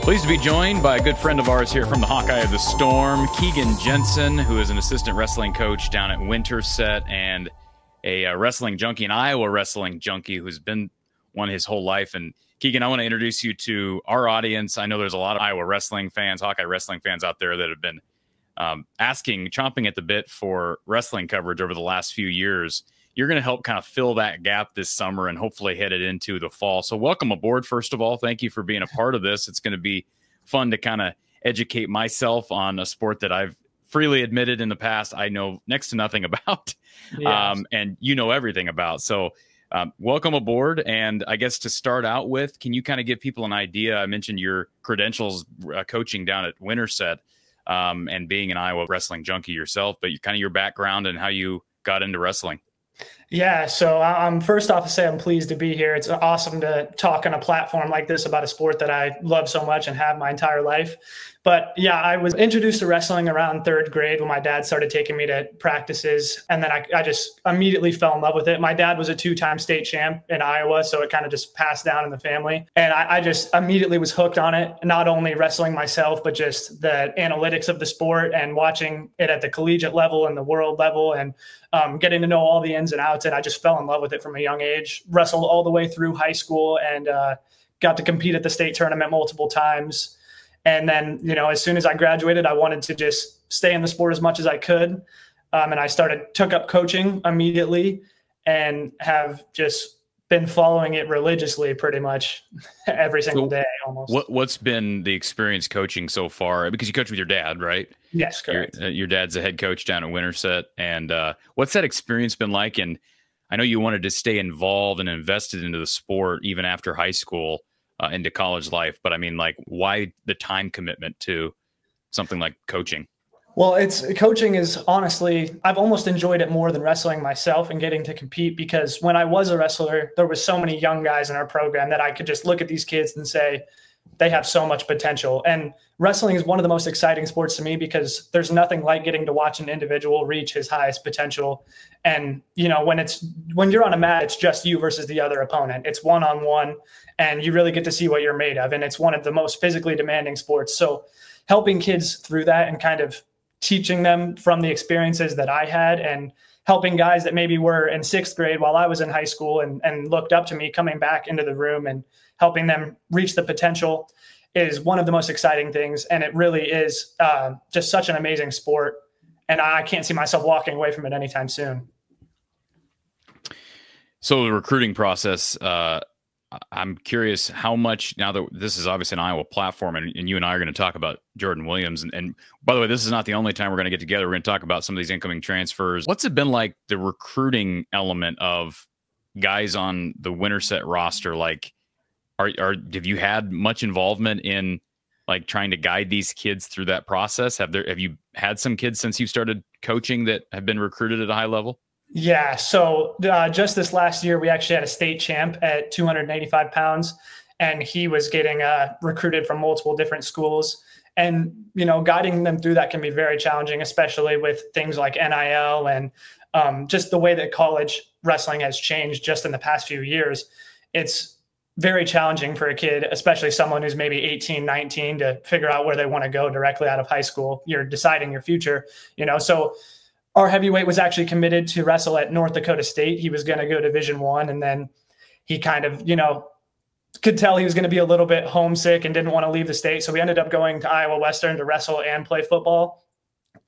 Pleased to be joined by a good friend of ours here from the Hawkeye of the Storm, Keegan Jensen, who is an assistant wrestling coach down at Winterset and a wrestling junkie, an Iowa wrestling junkie who's been one his whole life. And Keegan, I want to introduce you to our audience. I know there's a lot of Iowa wrestling fans, Hawkeye wrestling fans out there that have been chomping at the bit for wrestling coverage over the last few years. You're going to help kind of fill that gap this summer and hopefully head it into the fall. So welcome aboard, first of all. Thank you for being a part of this. It's going to be fun to kind of educate myself on a sport that I've freely admitted in the past I know next to nothing about, yes. And you know everything about. So welcome aboard. And I guess to start out with, can you kind of give people an idea? I mentioned your credentials coaching down at Winterset and being an Iowa wrestling junkie yourself, but kind of your background and how you got into wrestling. Yeah, so I'm first off to say I'm pleased to be here. It's awesome to talk on a platform like this about a sport that I love so much and have my entire life. But yeah, I was introduced to wrestling around third grade when my dad started taking me to practices. And then I just immediately fell in love with it. My dad was a two-time state champ in Iowa, so it kind of just passed down in the family. And I just immediately was hooked on it, not only wrestling myself, but just the analytics of the sport and watching it at the collegiate level and the world level and getting to know all the ins and outs. And I just fell in love with it from a young age, wrestled all the way through high school and got to compete at the state tournament multiple times. And then, you know, as soon as I graduated, I wanted to just stay in the sport as much as I could. And I took up coaching immediately and have just been following it religiously pretty much every single day almost. What's been the experience coaching so far? Because you coach with your dad, right? Yes, correct. Your dad's the head coach down at Winterset. And what's that experience been like? And I know you wanted to stay involved and invested into the sport even after high school. Into college life, but I mean, like, why the time commitment to something like coaching? Well, coaching is honestly, I've almost enjoyed it more than wrestling myself and getting to compete, because when I was a wrestler, there was so many young guys in our program that I could just look at these kids and say, they have so much potential. And wrestling is one of the most exciting sports to me because there's nothing like getting to watch an individual reach his highest potential. And, you know, when you're on a mat, it's just you versus the other opponent. It's one-on-one, and you really get to see what you're made of. And it's one of the most physically demanding sports. So helping kids through that and kind of teaching them from the experiences that I had, and helping guys that maybe were in sixth grade while I was in high school and looked up to me, coming back into the room and helping them reach the potential, is one of the most exciting things. And it really is just such an amazing sport. And I can't see myself walking away from it anytime soon. So the recruiting process, I'm curious how much, now that this is obviously an Iowa platform, and you and I are going to talk about Jordan Williams. And by the way, this is not the only time we're going to get together. We're going to talk about some of these incoming transfers. What's it been like, the recruiting element of guys on the Winterset roster? Like, have you had much involvement in like trying to guide these kids through that process? Have you had some kids since you started coaching that have been recruited at a high level? Yeah. So just this last year, we actually had a state champ at 285 pounds, and he was getting recruited from multiple different schools. And, you know, guiding them through that can be very challenging, especially with things like NIL and just the way that college wrestling has changed just in the past few years. It's very challenging for a kid, especially someone who's maybe 18, 19, to figure out where they want to go directly out of high school. You're deciding your future, you know. So our heavyweight was actually committed to wrestle at North Dakota State. He was going to go Division I, and then he kind of, you know, could tell he was going to be a little bit homesick and didn't want to leave the state. So we ended up going to Iowa Western to wrestle and play football.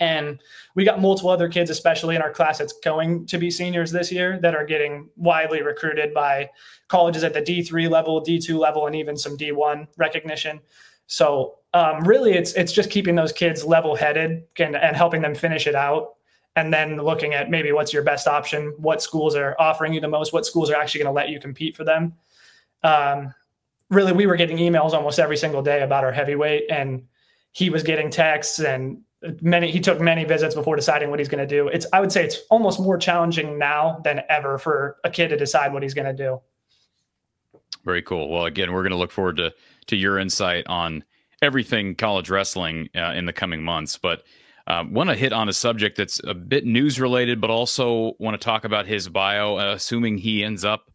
And we got multiple other kids, especially in our class that's going to be seniors this year, that are getting widely recruited by colleges at the D3 level, D2 level, and even some D1 recognition. So really, it's just keeping those kids level-headed and helping them finish it out. And then looking at maybe what's your best option, what schools are offering you the most, what schools are actually going to let you compete for them. Really, we were getting emails almost every single day about our heavyweight, and he was getting texts, and he took many visits before deciding what he's going to do. I would say it's almost more challenging now than ever for a kid to decide what he's going to do. Very cool. Well, again, we're going to look forward to your insight on everything college wrestling in the coming months. But want to hit on a subject that's a bit news related, but also want to talk about his bio, assuming he ends up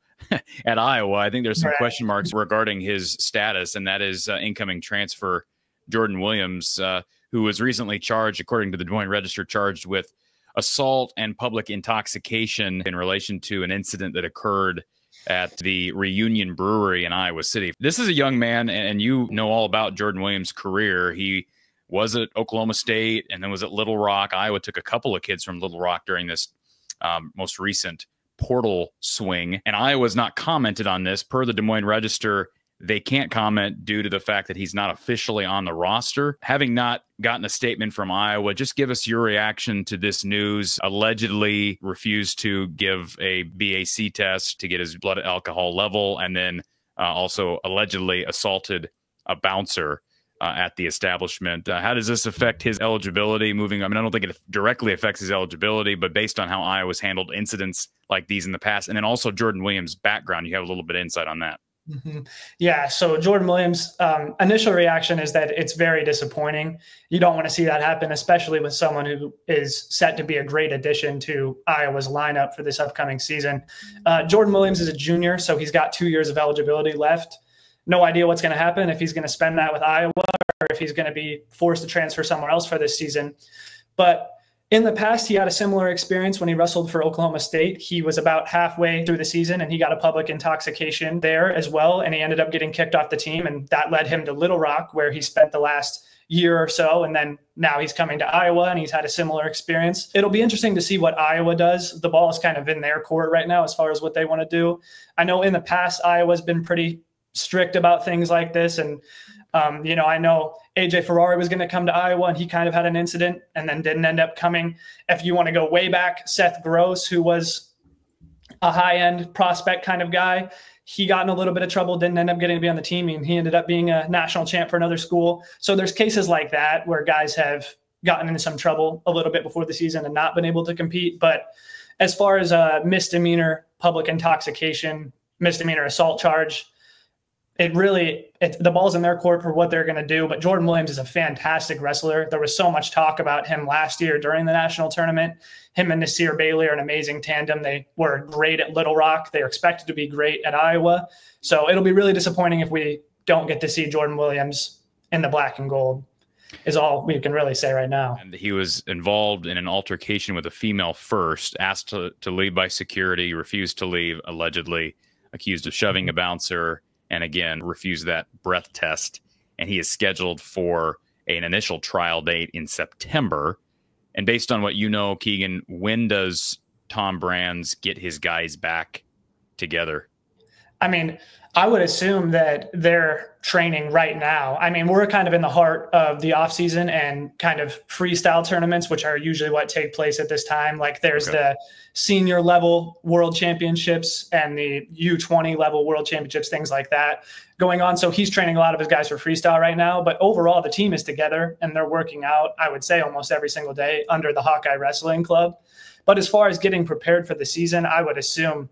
at Iowa. I think there's some Right. question marks regarding his status, and that is incoming transfer Jordan Williams, who was recently charged, according to the Des Moines Register, charged with assault and public intoxication in relation to an incident that occurred at the Reunion Brewery in Iowa City. This is a young man, and you know all about Jordan Williams' career. He was at Oklahoma State and then was at Little Rock. Iowa took a couple of kids from Little Rock during this most recent portal swing, and Iowa's not commented on this. Per the Des Moines Register, they can't comment due to the fact that he's not officially on the roster. Having not gotten a statement from Iowa, just give us your reaction to this news. Allegedly refused to give a BAC test to get his blood alcohol level, and then also allegedly assaulted a bouncer at the establishment. How does this affect his eligibility moving? I mean, I don't think it directly affects his eligibility, but based on how Iowa's handled incidents like these in the past, and then also Jordan Williams' background, you have a little bit of insight on that. Mm-hmm. Yeah. So Jordan Williams' initial reaction is that it's very disappointing. You don't want to see that happen, especially with someone who is set to be a great addition to Iowa's lineup for this upcoming season. Jordan Williams is a junior, so he's got 2 years of eligibility left. No idea what's going to happen, if he's going to spend that with Iowa or if he's going to be forced to transfer somewhere else for this season. But in the past, he had a similar experience when he wrestled for Oklahoma State. He was about halfway through the season and he got a public intoxication there as well. And he ended up getting kicked off the team. And that led him to Little Rock, where he spent the last year or so. And then now he's coming to Iowa and he's had a similar experience. It'll be interesting to see what Iowa does. The ball is kind of in their court right now as far as what they want to do. I know in the past, Iowa's been pretty strict about things like this. And I know AJ Ferrari was going to come to Iowa and he kind of had an incident and then didn't end up coming. If you want to go way back, Seth Gross, who was a high-end prospect kind of guy, he got in a little bit of trouble, didn't end up getting to be on the team, and he ended up being a national champ for another school. So there's cases like that where guys have gotten into some trouble a little bit before the season and not been able to compete. But as far as a misdemeanor public intoxication, misdemeanor assault charge, the ball's in their court for what they're going to do. But Jordan Williams is a fantastic wrestler. There was so much talk about him last year during the national tournament. Him and Nasir Bailey are an amazing tandem. They were great at Little Rock. They're expected to be great at Iowa. So it'll be really disappointing if we don't get to see Jordan Williams in the black and gold, is all we can really say right now. And he was involved in an altercation with a female first, asked to leave by security, refused to leave, allegedly accused of shoving a bouncer, and again, refused that breath test. And he is scheduled for an initial trial date in September. And based on what you know, Keegan, when does Tom Brands get his guys back together? I mean, I would assume that they're training right now. I mean, we're kind of in the heart of the off season and kind of freestyle tournaments, which are usually what take place at this time. Like there's the senior level world championships and the U20 level world championships, things like that going on. So he's training a lot of his guys for freestyle right now, but overall the team is together and they're working out, I would say, almost every single day under the Hawkeye Wrestling Club. But as far as getting prepared for the season, I would assume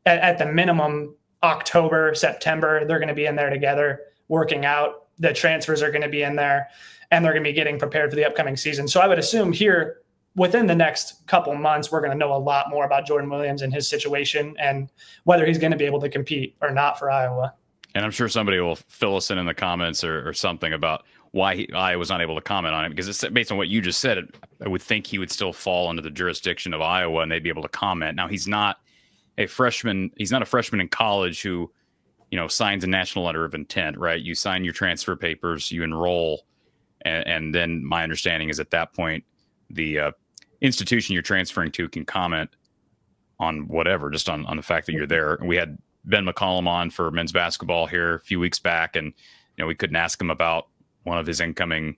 at the minimum October, September, they're going to be in there together working out. The transfers are going to be in there and they're going to be getting prepared for the upcoming season. So I would assume here within the next couple months, we're going to know a lot more about Jordan Williams and his situation and whether he's going to be able to compete or not for Iowa. And I'm sure somebody will fill us in the comments or something about why I was not able to comment on it, because it's based on what you just said. I would think he would still fall under the jurisdiction of Iowa and they'd be able to comment. Now, he's not a freshman. He's not a freshman in college who, signs a national letter of intent, right? You sign your transfer papers, you enroll. And then my understanding is at that point, the institution you're transferring to can comment on whatever, just on the fact that you're there. We had Ben McCollum on for men's basketball here a few weeks back, and we couldn't ask him about one of his incoming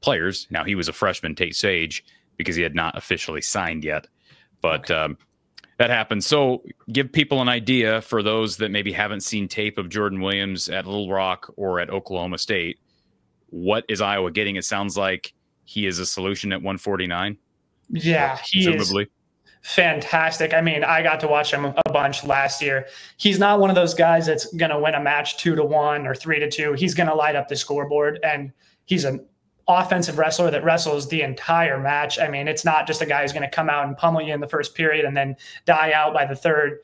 players. Now, he was a freshman, Tate Sage, because he had not officially signed yet, but that happened. So give people an idea, for those that maybe haven't seen tape of Jordan Williams at Little Rock or at Oklahoma State. What is Iowa getting? It sounds like he is a solution at 149. Yeah, he is fantastic. I mean, I got to watch him a bunch last year. He's not one of those guys that's going to win a match 2-1 or 3-2. He's going to light up the scoreboard, and he's an offensive wrestler that wrestles the entire match. I mean, it's not just a guy who's going to come out and pummel you in the first period and then die out by the third.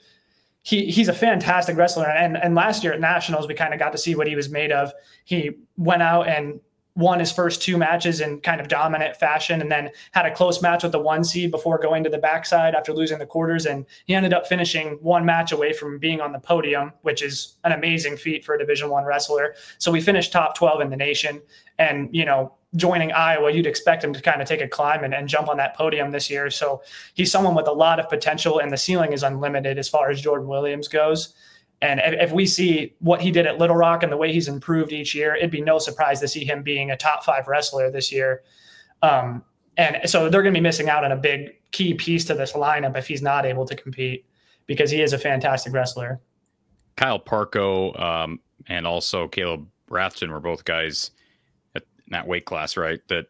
he's a fantastic wrestler. And last year at Nationals, we kind of got to see what he was made of. He went out and won his first 2 matches in kind of dominant fashion, and then had a close match with the 1 seed before going to the backside after losing the quarters. And he ended up finishing 1 match away from being on the podium, which is an amazing feat for a Division I wrestler. So we finished top 12 in the nation. And, you know, joining Iowa, you'd expect him to kind of take a climb and jump on that podium this year. So he's someone with a lot of potential, and the ceiling is unlimited as far as Jordan Williams goes. And if we see what he did at Little Rock and the way he's improved each year, it'd be no surprise to see him being a top 5 wrestler this year. And so they're going to be missing out on a big key piece to this lineup if he's not able to compete, because he is a fantastic wrestler. Kyle Parko and also Caleb Rathton were both guys in that weight class, right, that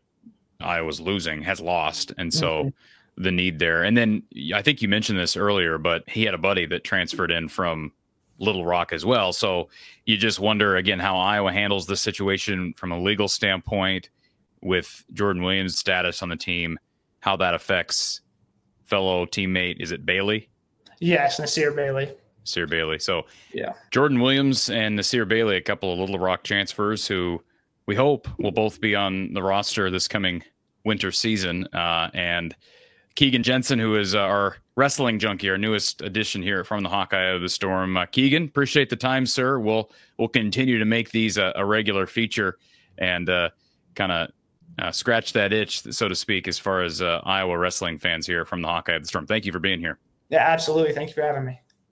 Iowa's has lost. And so the need there. And then I think you mentioned this earlier, but he had a buddy that transferred in from Little Rock as well. So you just wonder again how Iowa handles this situation from a legal standpoint with Jordan Williams' status on the team, how that affects fellow teammate. Is it Bailey? Yes, Nasir Bailey. Nasir Bailey. So yeah, Jordan Williams and Nasir Bailey, a couple of Little Rock transfers who we hope will both be on the roster this coming winter season. And Keegan Jensen, who is our wrestling junkie, our newest addition here from the Hawkeye of the Storm. Keegan, appreciate the time, sir. We'll continue to make these a regular feature and kind of scratch that itch, so to speak, as far as Iowa wrestling fans here from the Hawkeye of the Storm. Thank you for being here. Yeah, absolutely. Thank you for having me.